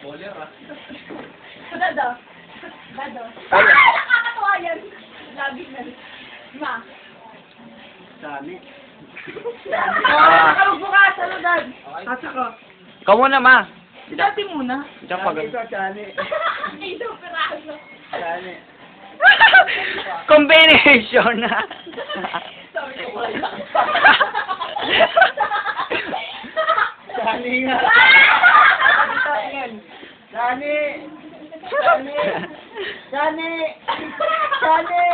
Bowler ah. Dado. Dado. Nakakatawa yan. Labi na rin. Ma. Sali. Bukas, ano, Dad? Asa ko. Ikaw muna, ma. Dati muna. Diyan pag... Sali. Isang peraso. Sali. Combination na. Sorry ko wala. Sali nga. Sali. Sali. Sali. Sali.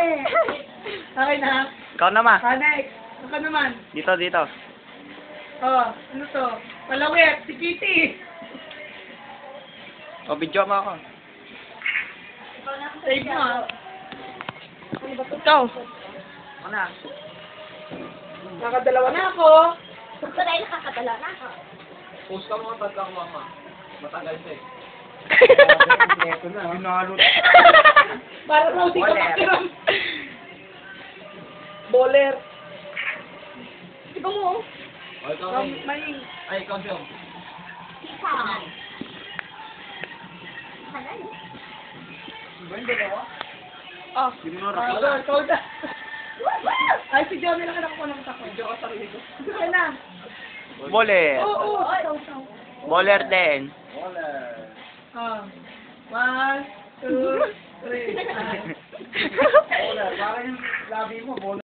Okay na. Ikaw na, ma. Next. Ano ka naman? Dito, dito. Oh, ano to? Palawit, si Kitty. O, video mo ako. Save mo ah. Ikaw. Ano na? Nakadalawa na ako. Basta dahil nakakadala na ako. Post ka mga tatlong mama. Matagal pa eh. Ito na. Binalot. Para raw di ka Boler. makiram. Boler. Ikaw mo. O, ikaw oh. may... Ay, ikaw siya. Isa. Kanan. Ba yung dalawa? Oh. Hindi mo na Ikaw, rakita. ikaw na. Ay, si Johnny lang anak ko ng tako. Video ka sarili ko. Yan na. Boler. Oo, ikaw. Boler din. Wala. Oh. 1, 2, 3. Wala. Parang yung labi mo, bola.